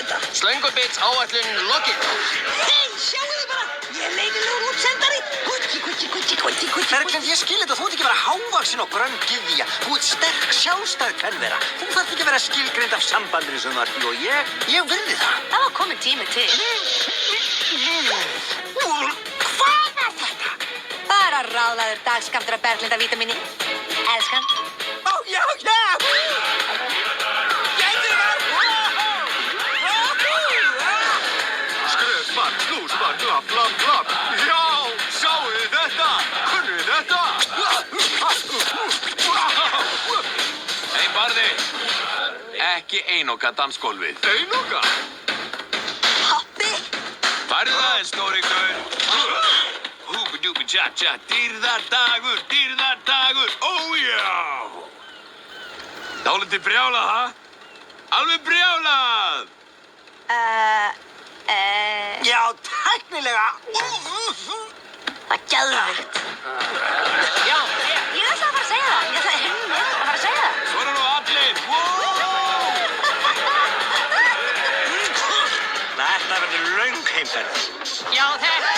þetta? Slöngubits áætlun lokið. Hei, sjáu þið bara! Ég er leynilegur útsendari! Kutti. Berglind, ég skil þetta. Þú ert ekki að vera hávaxin og grönn gyðja. Þú ert sterk, sjálfstæð kvenvera. Þú þarft ekki að vera skilgreind af sambandinu sem þú ert í og ég virði það. Það var kominn tími til. Hvað er þetta? Bara ráðaður dagskammtur af Berglindavítamíni. Elskan. Ó, já! Skröfsbarn, slúsbarn, glapp. Já, sjáu þið þetta? Kunnu þið þetta? Hei, barði. Ekki einoka dansgólfið. Einoka? Pappi! Færðu það, stóri gaur. Húbi-dúbi-tja-tja, dýrðardagur, ójá! Dálítið brjálað, ha? Alveg brjálað! Já, tæknilega. Það er geðvikt. Já, ég ætla að fara að segja það. Ég ætla að fara að segja það. Svona nú allir! Þetta verður löng heimferð. Já, þetta